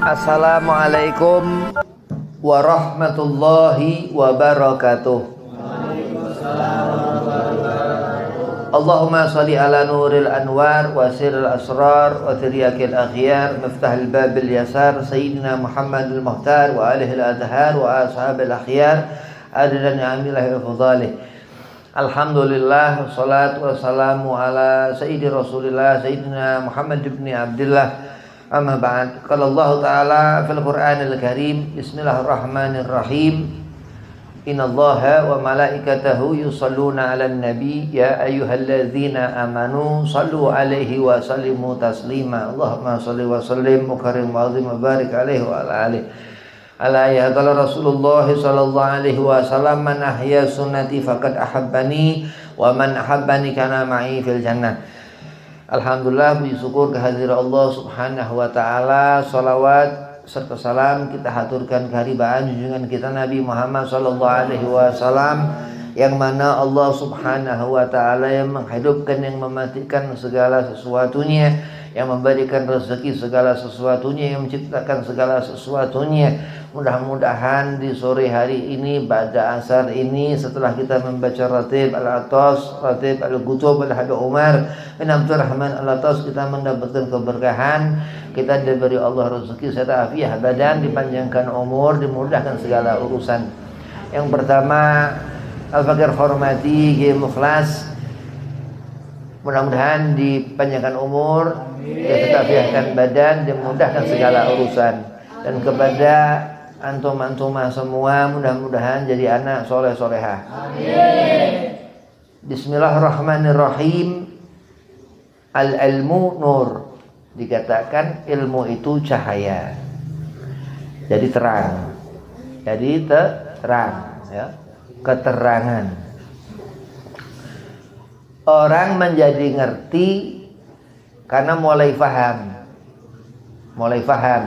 Assalamualaikum warahmatullahi wabarakatuh. Allahumma salli ala nuril anwar wa sirril asrar wa tiryakil akhyar miftahil babil yasar sayyidina Muhammadul Muhtar wa alihil adhar wa ashabil akhyar addan amilahi wa fadhalih. Alhamdulillah wassalatu wassalamu ala sayyidi rasulillah sayyidina Muhammad ibn Abdullah. Amma ba'd. Qala Allah Ta'ala fil Qur'anil Karim. Bismillahirrahmanirrahim. Innallaha wa malaikatahu yusalluna 'alan nabi ya ayyuhalladzina amanu sallu 'alaihi wa sallimu taslima. Allahumma shalli wa sallim mukarrim wa azim wa barik 'alaihi wa ala alihi. Ala ya qala Rasulullah sallallahu alaihi wasallam man ahya sunnati faqad ahabbani wa man ahabbani kana ma'i fil jannah. Alhamdulillah, puji syukur kehadiran Allah Subhanahu wa taala. Salawat serta salam kita haturkan keharibaan junjungan kita Nabi Muhammad sallallahu alaihi wasallam, yang mana Allah Subhanahu wa taala yang menghidupkan, yang mematikan segala sesuatunya, yang memberikan rezeki segala sesuatunya, yang menciptakan segala sesuatunya. Mudah-mudahan di sore hari ini, pada asar ini, setelah kita membaca Ratib Al-Atas, Ratib Al-Qutub Al-Habib Umar bin Abdurrahman Al-Atas, kita mendapatkan keberkahan, kita diberi Allah rezeki serta afiah badan, dipanjangkan umur, dimudahkan segala urusan. Yang pertama, Al-Fakir hormati Kiai Mukhlas, mudah-mudahan dipanjangkan umur, diafiahkan badan, dimudahkan segala urusan. Dan kepada antum-antumah semua, mudah-mudahan jadi anak soleh-solehah. Amin. Bismillahirrahmanirrahim. Al-ilmu nur. Dikatakan ilmu itu cahaya. Jadi terang. Jadi terang, ya. Keterangan. Orang menjadi ngerti karena mulai faham. Mulai faham.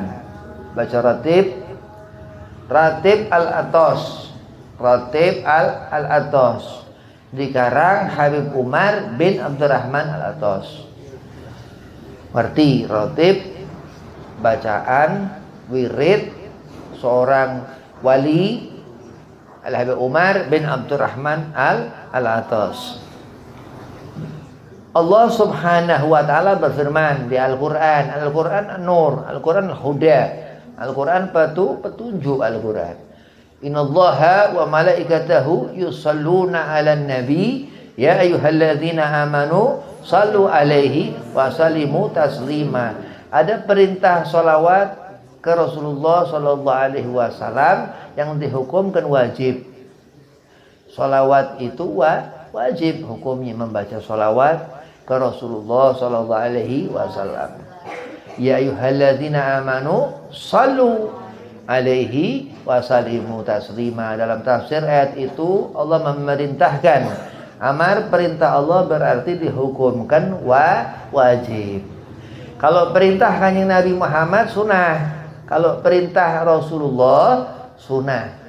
Baca Ratib Al-Atas, Ratib Al-Atas, dikarang Habib Umar bin Abdurrahman Al-Atas. Ngerti Ratib, bacaan wirid seorang wali Al-Habib Umar bin Abdurrahman Al-Atas. Allah Subhanahu wa taala berfirman di Al-Qur'an, Al-Qur'an An-Nur, Al-Qur'an Al-Huda, Al-Quran petunjuk Al-Quran. Innallaha wa malaikatahu yusalluna 'alan nabi ya ayyuhalladzina amanu sallu 'alaihi wa sallimu taslima. Ada perintah salawat ke Rasulullah sallallahu alaihi wasallam yang dihukumkan wajib. Salawat itu wajib hukumnya, membaca salawat ke Rasulullah sallallahu alaihi wasallam. Ya ayyuhalladzina amanu sallu alaihi wa sallimu taslima. Dalam tafsir ayat itu Allah memerintahkan. Amar perintah Allah berarti dihukumkan wajib. Kalau perintah Kanjeng Nabi Muhammad sunnah. Kalau perintah Rasulullah sunnah.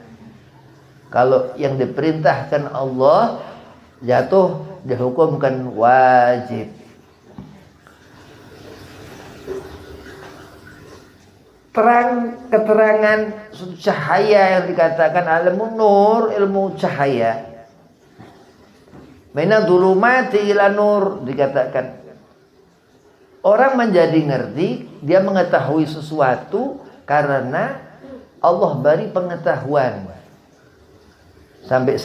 Kalau yang diperintahkan Allah jatuh dihukumkan wajib. Terang, keterangan, cahaya yang dikatakan ilmu nur, ilmu cahaya. Mina dhulumati ila nur dikatakan. Orang menjadi ngerti, dia mengetahui sesuatu karena Allah beri pengetahuan. Sampai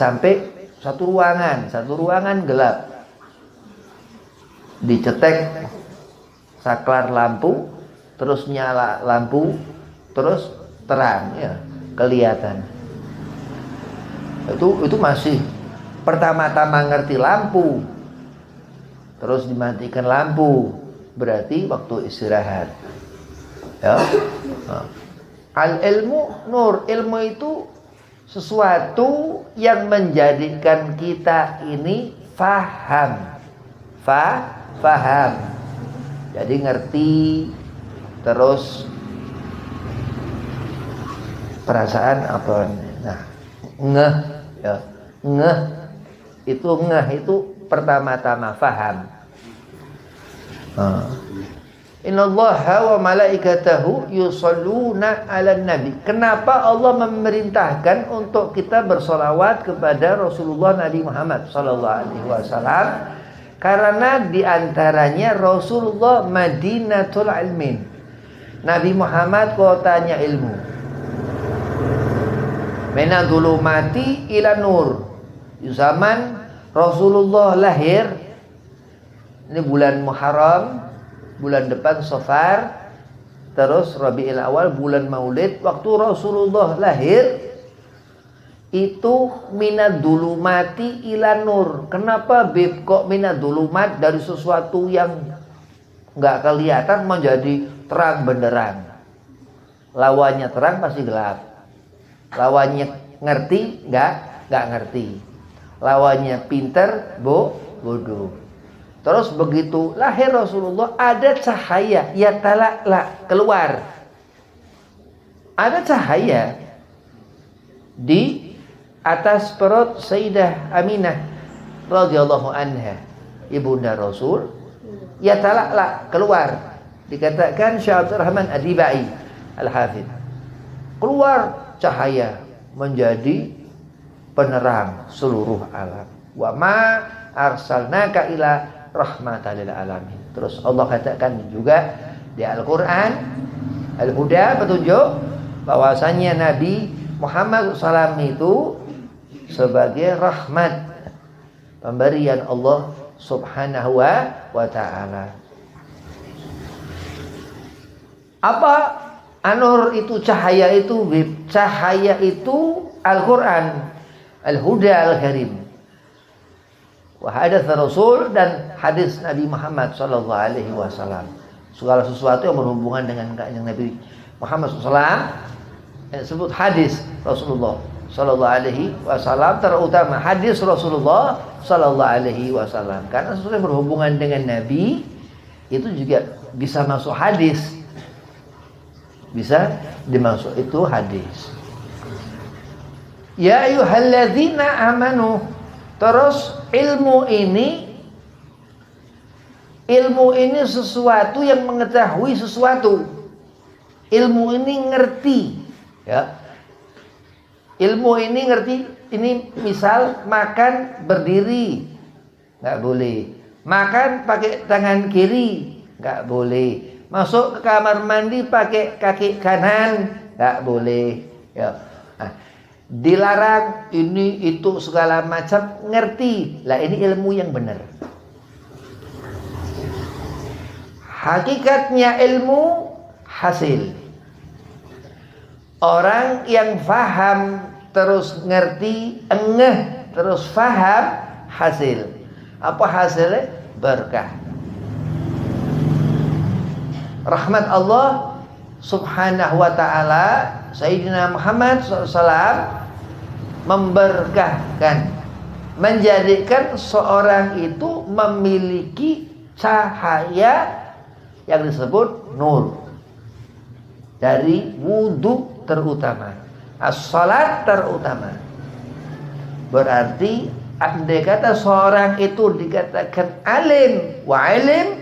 satu ruangan gelap. Dicetek saklar lampu, terus nyala lampu, terus terang, ya, kelihatan. Itu masih pertama-tama ngerti lampu, terus dimatikan lampu, berarti waktu istirahat. Ya. Al ilmu nur, ilmu itu sesuatu yang menjadikan kita ini faham. Faham. Jadi ngerti. Terus perasaan apa? Nah, ngeh, ya. Ngeh itu pertama-tama faham. Innallaha wa malaikatahu yusholluna 'alan nabi. Kenapa Allah memerintahkan untuk kita bersolawat kepada Rasulullah Nabi Muhammad sallallahu alaihi wasallam? Karena diantaranya Rasulullah Madinatul Ilmin. Nabi Muhammad kotanya ilmu. Mena dhulumati ila nur. Di zaman Rasulullah lahir, ini bulan Muharram, bulan depan Safar, terus Rabiul Awal, bulan Maulid. Waktu Rasulullah lahir itu minad dhulumati ila nur. Kenapa Beb kok minad dhulumat, dari sesuatu yang nggak kelihatan menjadi terang benderang? Lawannya terang pasti gelap. Lawannya ngerti nggak ngerti. Lawannya pinter bodoh. Terus begitu lahir Rasulullah ada cahaya, ya talakla, keluar. Ada cahaya di atas perut Sayyidah Aminah radhiyallahu anha, ibunda Rasul, ya talakla, keluar. Dikatakan Syekh Abdul Rahman Ad-Dibai Al-Hafidh, keluar cahaya menjadi penerang seluruh alam. Wa ma arsalnaka ila rahmatan lil alamin. Terus Allah katakan juga di Al-Qur'an, Al-Huda, petunjuk, bahwasanya Nabi Muhammad SAW itu sebagai rahmat, pemberian Allah Subhanahu wa ta'ala. Apa anur itu, cahaya itu? Cahaya itu Al-Qur'an, Al-Huda Al-Karim, wa hadatsa Rasul, dan hadis Nabi Muhammad sallallahu alaihi wasallam. Segala sesuatu yang berhubungan dengan kanjeng Nabi Muhammad SAW disebut hadis Rasulullah sallallahu alaihi wasallam, terutama hadis Rasulullah sallallahu alaihi wasallam. Karena sesuatu yang berhubungan dengan Nabi itu juga bisa masuk hadis. Bisa dimasuk itu hadis. Ya ayyuhalladzina amanu. Terus ilmu ini sesuatu yang mengetahui sesuatu. Ilmu ini ngerti, ya. Ilmu ini ngerti. Ini misal makan berdiri, nggak boleh. Makan pakai tangan kiri, nggak boleh. Masuk ke kamar mandi pakai kaki kanan, nggak boleh, ya. Dilarang ini itu segala macam, ngerti. Lah ini ilmu yang benar. Hakikatnya ilmu hasil. Orang yang faham terus ngerti, engeh terus faham, hasil. Apa hasilnya? Berkah. Rahmat Allah Subhanahu wa ta'ala, Sayyidina Muhammad SAW memberkahkan, menjadikan seorang itu memiliki cahaya yang disebut nur. Dari wudu terutama, as-salat terutama. Berarti andai kata seorang itu dikatakan alim wa ilim,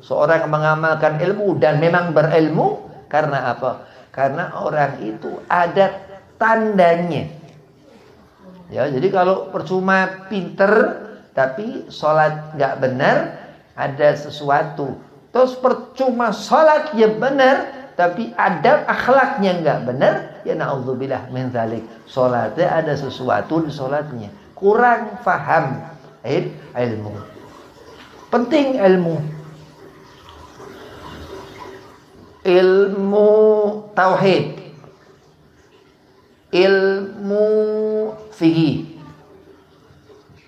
seorang yang mengamalkan ilmu dan memang berilmu. Karena apa? Karena orang itu ada tandanya. Ya, jadi kalau percuma pinter tapi sholat nggak benar, ada sesuatu. Terus percuma sholatnya benar tapi adab akhlaknya nggak benar, ya na'udzubillah min dzalik. Sholatnya ada sesuatu di sholatnya, kurang faham ilmu. Penting ilmu. Ilmu tauhid, ilmu fikih,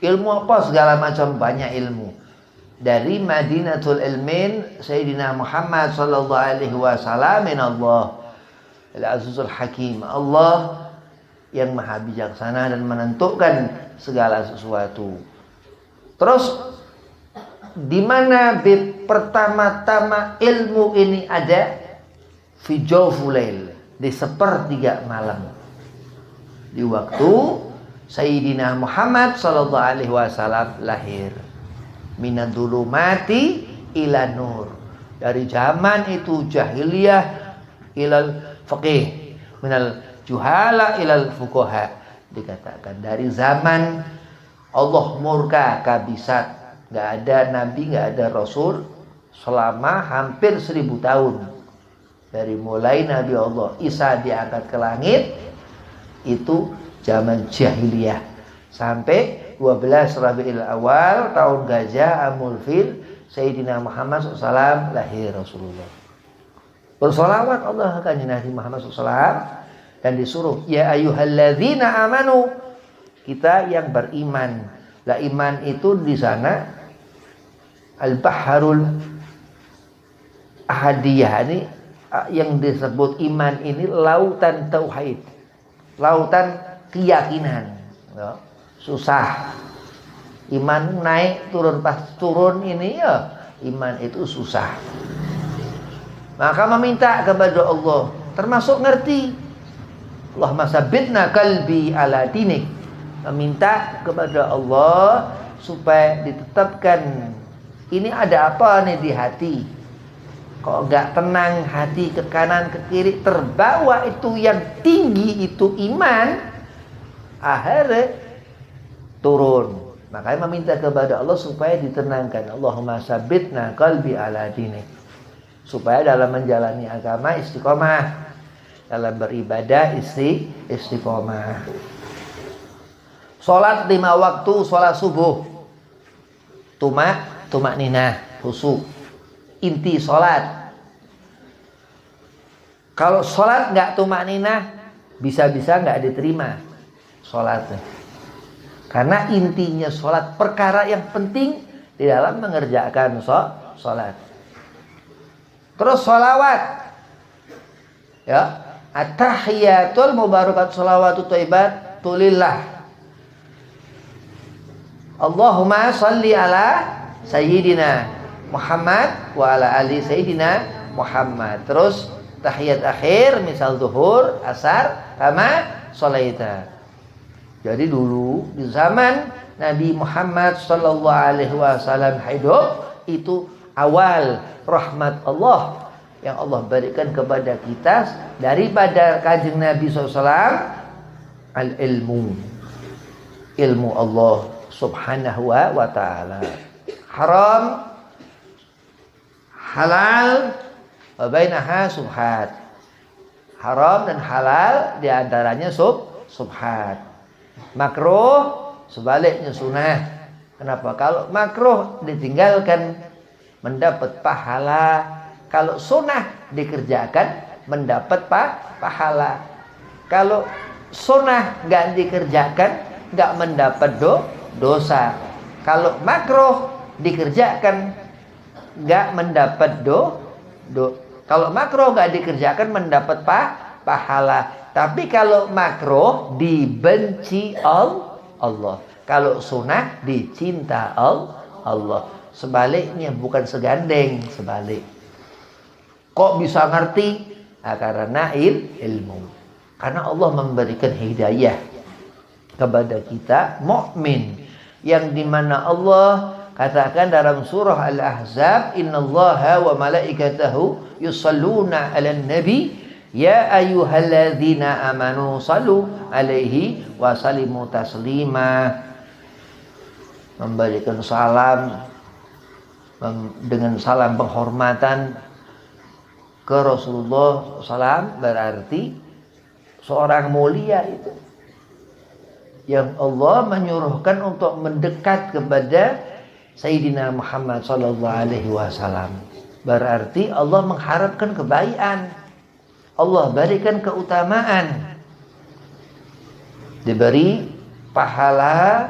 ilmu apa segala macam, banyak ilmu. Dari Madinatul Ilmin Sayyidina Muhammad sallallahu alaihi wasallam, min Allah Al-Azizul Hakim, Allah yang maha bijaksana dan menentukan segala sesuatu. Terus di mana pertama-tama ilmu ini ada? Fi jawfulail, di sepertiga malam, di waktu Sayyidina Muhammad sallallahu alaihi wasallam lahir. Minadulumati ila nur. Dari zaman itu jahiliyah ilal faqih, minal juhala ilal fuqaha. Dikatakan dari zaman Allah murka kabisat, nggak ada nabi, nggak ada rasul selama hampir 1000 tahun. Dari mulai Nabi Allah Isa diangkat ke langit itu zaman jahiliyah sampai 12 Rabiul Awal tahun gajah Amul Fil Sayyidina Muhammad SAW lahir Rasulullah. Bersolawat Allah akan Nabi Muhammad SAW dan disuruh ya ayyuhalladzina amanu, kita yang beriman. Lah iman itu di sana al-baharul ahadiyah, ini yang disebut iman ini lautan tauhid, lautan keyakinan. Ya, susah. Iman naik turun, pas turun ini ya iman itu susah. Maka meminta kepada Allah, termasuk ngerti Allahumma sabbitna qalbi ala dinik, meminta kepada Allah supaya ditetapkan ini ada apa nih di hati. Kok gak tenang hati, ke kanan ke kiri, terbawa itu yang tinggi itu iman, akhirnya turun. Makanya meminta kepada Allah supaya ditenangkan. Allahumma sabbitna qalbi ala dinik, supaya dalam menjalani agama istiqomah, dalam beribadah istiqomah. Salat 5 waktu, salat subuh tumak ninah, khusyuk, inti salat. Kalau salat nggak tumak ninah, bisa-bisa nggak diterima salatnya. Karena intinya salat perkara yang penting di dalam mengerjakan salat. Terus sholawat, ya, at-tahiyatul mubarakat sholawatu thayyibat tulillah. Allahumma sholli ala sayyidina Muhammad wa ala ali sayyidina Muhammad. Terus tahiyat akhir misal zuhur, asar, kama sholaita. Jadi dulu di zaman Nabi Muhammad sallallahu alaihi wasallam hidup itu awal rahmat Allah yang Allah berikan kepada kita daripada kanjeng Nabi SAW, al-ilmu, ilmu Allah subhanahu wa ta'ala. Haram, halal, wa bainaha subhat. Haram dan halal diantaranya subhat. Makruh sebaliknya sunnah. Kenapa? Kalau makruh ditinggalkan mendapat pahala, kalau sunnah dikerjakan mendapat pahala. Kalau sunnah nggak dikerjakan nggak mendapat dosa. Kalau makruh dikerjakan nggak mendapat kalau makruh nggak dikerjakan mendapat pahala. Tapi kalau makruh dibenci Allah. Kalau sunnah dicinta Allah. Sebaliknya, bukan segandeng, sebalik. Kok bisa ngerti? Karena ilmu. Karena Allah memberikan hidayah kepada kita mukmin, yang dimana Allah katakan dalam surah Al-Ahzab, innallaha wa malaikatahu yusalluna 'alan nabi ya ayyuhalladzina amanu sallu alaihi wa sallimu taslima. Memberikan salam dengan salam penghormatan ke Rasulullah SAW, berarti seorang mulia itu yang Allah menyuruhkan untuk mendekat kepada Sayyidina Muhammad SAW. Berarti Allah mengharapkan kebaikan, Allah berikan keutamaan, diberi pahala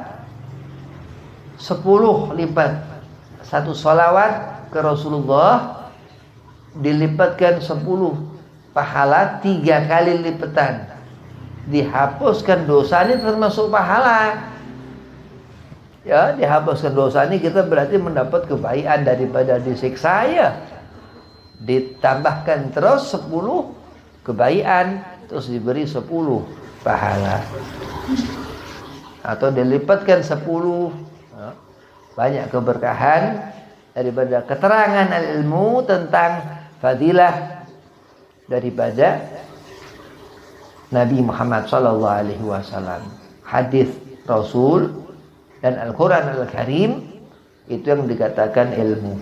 10 lipat. Satu salawat ke Rasulullah dilipatkan 10 pahala, 3 kali lipatan. Dihapuskan dosa ini termasuk pahala. Ya, dihapuskan dosa ini kita berarti mendapat kebaikan daripada disiksa ya. Ditambahkan terus 10 kebaikan, terus diberi 10 pahala. Atau dilipatkan 10, banyak keberkahan daripada keterangan ilmu tentang fadilah daripada Nabi Muhammad sallallahu alaihi wasallam. Hadis Rasul dan Al-Qur'an Al-Karim itu yang dikatakan ilmu.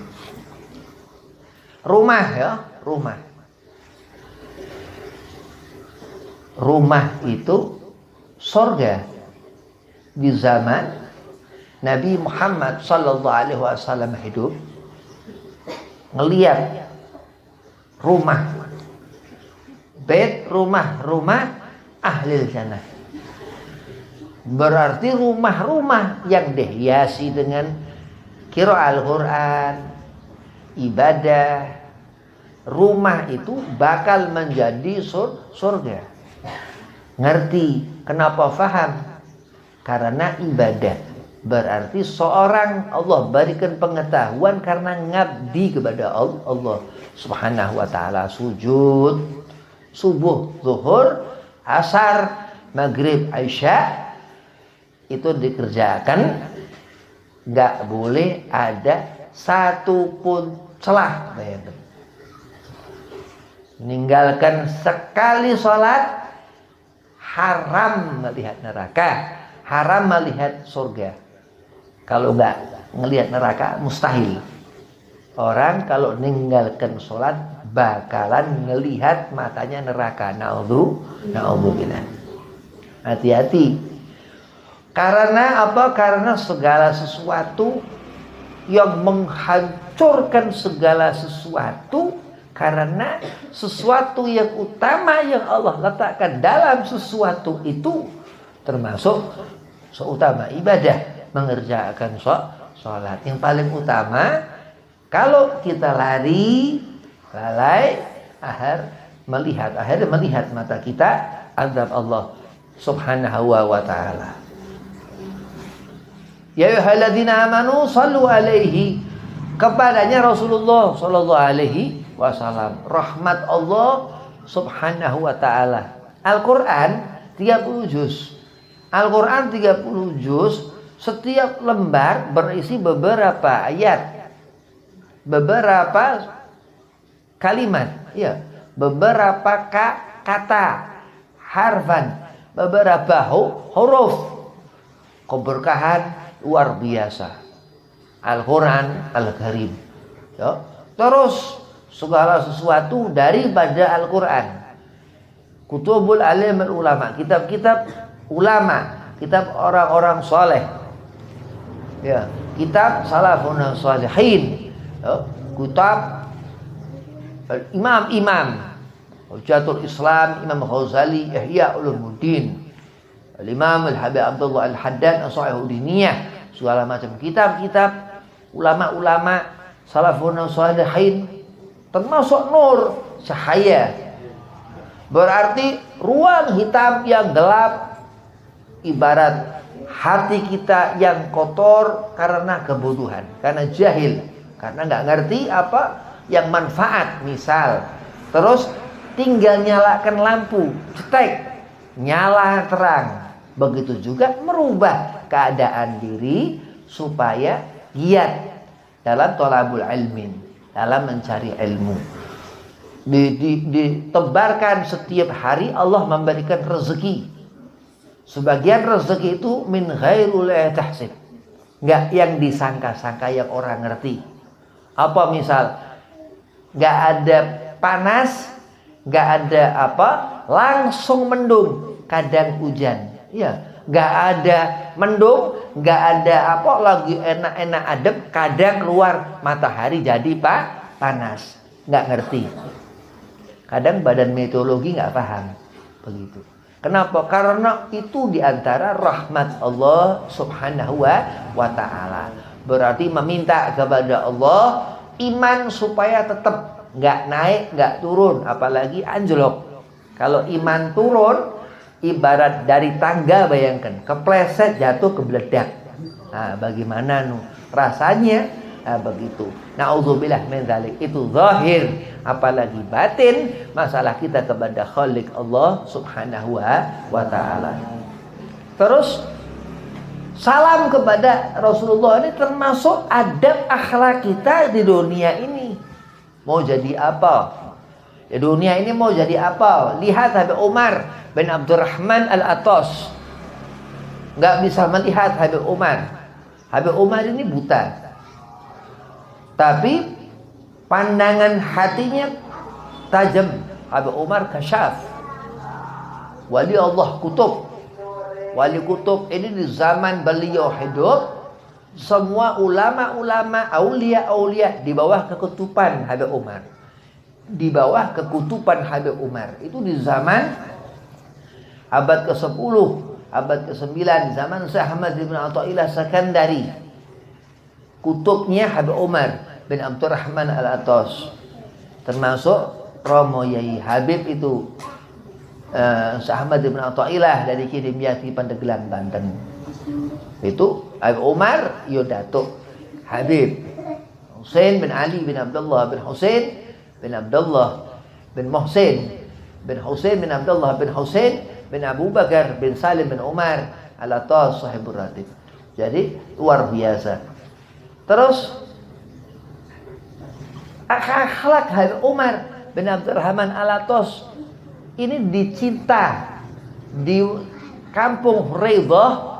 Rumah ya, rumah. Rumah itu surga di zaman Nabi Muhammad sallallahu alaihi wasallam hidup. Ngelihat rumah, bait rumah ahli jannah. Berarti rumah-rumah yang dihiasi dengan qiraah Al-Quran, ibadah, rumah itu bakal menjadi surga. Ngerti? Kenapa faham? Karena ibadah. Berarti seorang Allah berikan pengetahuan karena ngabdi kepada Allah subhanahu wa ta'ala. Sujud, subuh, zuhur, asar, maghrib, isya, itu dikerjakan. Gak boleh ada satu pun celah. Bayangkan. Meninggalkan sekali sholat, haram melihat neraka, haram melihat surga. Kalau nggak ngelihat neraka, mustahil. Orang kalau meninggalkan sholat bakalan ngelihat matanya neraka. Na'udzubillah. Hati-hati. Karena apa? Karena segala sesuatu yang menghancurkan segala sesuatu, karena sesuatu yang utama yang Allah letakkan dalam sesuatu itu termasuk seutama ibadah. Mengerjakan sholat yang paling utama. Kalau kita lalai akhirnya melihat mata kita azab Allah subhanahu wa ta'ala. Ya ayyuhalladzina amanu sallu alaihi, kepadanya Rasulullah sallallahu alaihi wasallam rahmat Allah subhanahu wa ta'ala. Al-Quran 30 juz. Al-Quran 30 juz. Setiap lembar berisi beberapa ayat, beberapa kalimat, ya, beberapa kata, harfan, beberapa huruf. Keberkahan luar biasa. Al-Quran Al-Karim. Ya. Terus segala sesuatu daripada Al-Quran. Kutubul alim ulama, kitab-kitab ulama, kitab orang-orang soleh. Ya, kitab salafun salihin, ya, kitab imam-imam, Hujjatul Islam Imam Ghazali, Ihya Ulumuddin, Imam Al-Habib Abdullah Al-Haddad, As-Sahihudiniyah, segala macam kitab-kitab ulama-ulama salafun salihin, termasuk nur cahaya. Berarti ruang hitam yang gelap ibarat hati kita yang kotor karena kebutuhan, karena jahil, karena nggak ngerti apa yang manfaat. Misal, terus tinggal nyalakan lampu, cetek, nyala terang. Begitu juga merubah keadaan diri supaya giat dalam thalabul ilmin, dalam mencari ilmu. Ditebarkan setiap hari Allah memberikan rezeki. Sebagian rezeki itu min ghairul tahsib, nggak yang disangka-sangka yang orang ngerti. Apa misal? Nggak ada panas, nggak ada apa, langsung mendung, kadang hujan. Ya, nggak ada mendung, nggak ada apa, lagi enak-enak adem, kadang keluar matahari jadi panas. Nggak ngerti. Kadang badan meteorologi nggak paham begitu. Kenapa? Karena itu diantara rahmat Allah subhanahu wa ta'ala. Berarti meminta kepada Allah iman supaya tetap nggak naik, nggak turun, apalagi anjlok. Kalau iman turun, ibarat dari tangga, bayangkan, kepleset jatuh kebeledak. Nah, bagaimana rasanya? Nah, begitu. Na'udzubillah min dzalik. Itu zahir, apalagi batin, masalah kita kepada Khaliq Allah subhanahu wa ta'ala. Terus Salam kepada Rasulullah ini termasuk adab akhlak kita di dunia ini. Mau jadi apa? Di dunia ini mau jadi apa? Lihat Habib Umar bin Abdurrahman Al-Atas. Nggak bisa melihat Habib Umar. Habib Umar ini buta. Tapi pandangan hatinya tajam. Habib Umar kasyaf. Wali Allah kutub. Wali kutub ini di zaman beliau hidup, semua ulama-ulama, aulia-aulia di bawah kekutuban Habib Umar. Di bawah kekutuban Habib Umar. Itu di zaman abad ke-10, abad ke-9, zaman Syekh Ahmad bin Athaillah Sakandari. Kutubnya Habib Umar bin Abdurrahman Al-Atas. Termasuk Romo Yai Habib itu Syekh Ahmad bin Athaillah dari Kirimyati Pandeglang Banten. Itu Habib Umar Yodatuk Habib Husain bin Ali bin Abdullah bin Husain bin Abdullah bin Muhsin bin Husain bin Abdullah bin Husain bin Abu Bakar bin Salim bin Umar Al-Atas sahibur ratib. Jadi luar biasa. Terus akhlak Habib Umar bin Abdurrahman Al-Atas ini dicinta di kampung Huraidah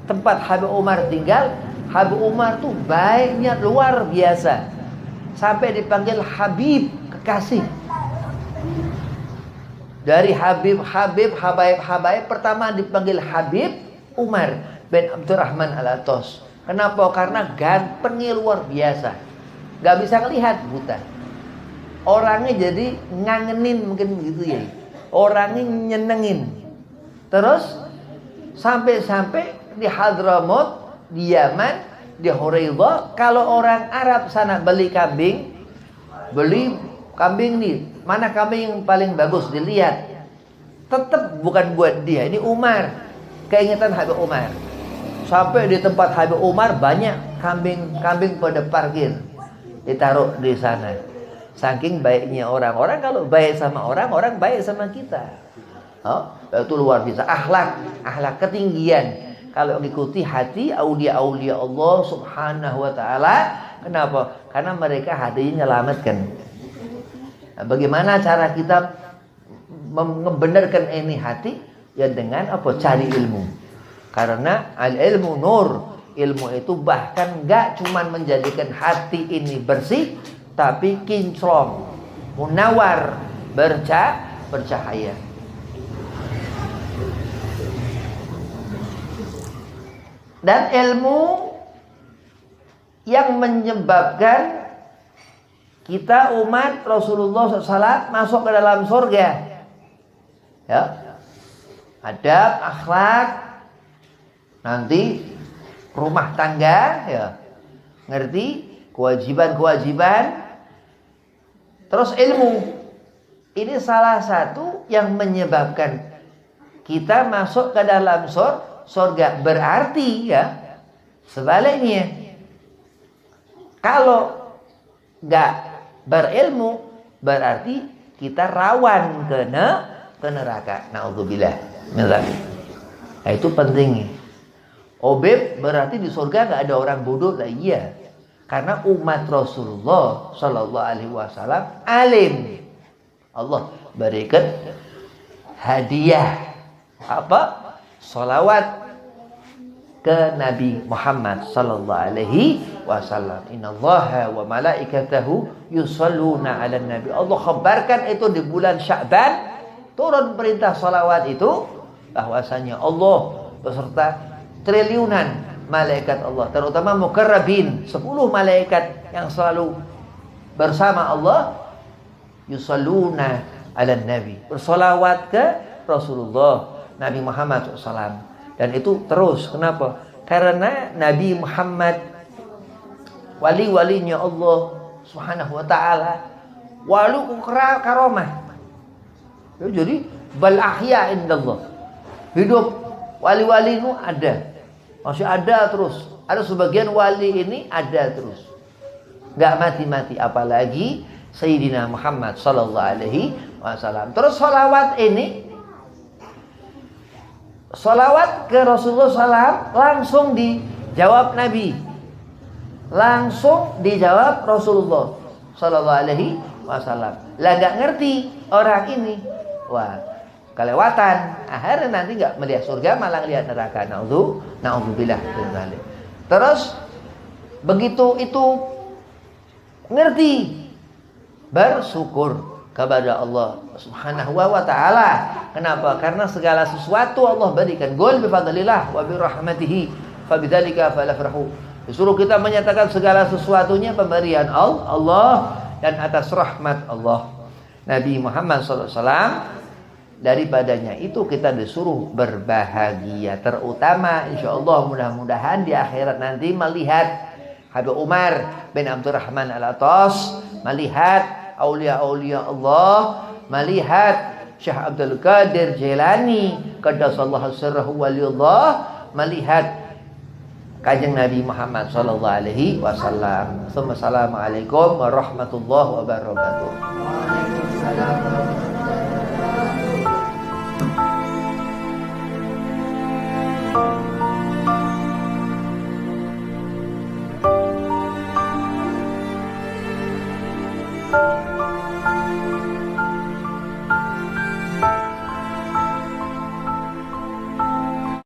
tempat Habib Umar tinggal. Habib Umar tuh baiknya luar biasa sampai dipanggil Habib, kekasih. Dari Habaib pertama dipanggil Habib Umar bin Abdurrahman Al-Atas. Kenapa? Karena gantengnya luar biasa, gak bisa ngelihat, buta. Orangnya jadi ngangenin, mungkin begitu ya. Orangnya nyenengin. Terus sampai di Hadramaut, di Yaman, di Huraidah, kalau orang Arab sana beli kambing nih, mana kambing yang paling bagus dilihat, tetap bukan buat dia, ini Umar, keingetan Habib Umar. Sampai di tempat Habib Umar banyak kambing pada parkir, ditaruh di sana. Saking baiknya orang-orang, kalau baik sama orang baik sama kita. Itu luar biasa. Akhlak ketinggian. Kalau mengikuti hati aulia-aulia Allah Subhanahu wa taala. Kenapa? Karena mereka hatinya nyelamatkan. Nah, bagaimana cara kita membenarkan ini hati? Ya dengan apa? Cari ilmu. Karena al-ilmu nur. Ilmu itu bahkan enggak cuma menjadikan hati ini bersih, tapi kinclong, munawar, bercahaya. Dan ilmu yang menyebabkan kita umat Rasulullah SAW masuk ke dalam surga. Ya, adab, akhlak, nanti rumah tangga, ya, ngerti kewajiban-kewajiban. Terus ilmu. Ini salah satu yang menyebabkan kita masuk ke dalam surga. Berarti ya sebaliknya, kalau gak berilmu berarti kita rawan ke neraka. Na'udzubillah. Nah, itu pentingnya. Obib berarti di surga gak ada orang bodoh lah, iya. Karena umat Rasulullah Sallallahu Alaihi Wasallam alim. Allah berikan hadiah apa? Salawat ke Nabi Muhammad Sallallahu Alaihi Wasallam. Innallaha wa malaikatahu yusalluna ala nabi. Allah khabarkan itu di bulan Sya'ban turun perintah salawat itu, bahwasanya Allah beserta triliunan malaikat Allah, terutama mukarrabin, 10 malaikat yang selalu bersama Allah, yusalluna ala nabi, bersolawat ke Rasulullah Nabi Muhammad SAW. Dan itu terus. Kenapa? Karena Nabi Muhammad wali-walinya Allah Subhanahu wa ta'ala, wali karamah. Jadi bal ahya indallah, hidup wali-wali itu ada, masih ada terus. Ada sebagian wali ini ada terus, nggak mati-mati. Apalagi Sayyidina Muhammad Sallallahu Alaihi Wasallam. Terus salawat ini Salawat ke Rasulullah SAW langsung dijawab Nabi. Langsung dijawab Rasulullah Sallallahu Alaihi Wasallam. Lah nggak ngerti orang ini, wah kelewatan. Akhirnya nanti nggak melihat surga, malah lihat neraka. Naudzubillah. Terus begitu itu ngerti, bersyukur kepada Allah Subhanahu wa taala. Kenapa? Karena segala sesuatu Allah berikan. Qul bi fadlillah wa bi rahmatihi fabidzalika falafrahu. Disuruh kita menyatakan segala sesuatunya pemberian Allah dan atas rahmat Allah. Nabi Muhammad SAW, daripadanya itu kita disuruh berbahagia. Terutama insyaAllah mudah-mudahan di akhirat nanti melihat Habib Umar bin Abdurrahman Al-Atas, melihat aulia-aulia Allah, melihat Syekh Abdul Qadir Jailani qaddasallahu sirrahu waliyullah, melihat Kanjeng Nabi Muhammad sallallahu alaihi wasallam. Assalamualaikum warahmatullahi wabarakatuh. Waalaikumsalam warahmatullahi wabarakatuh.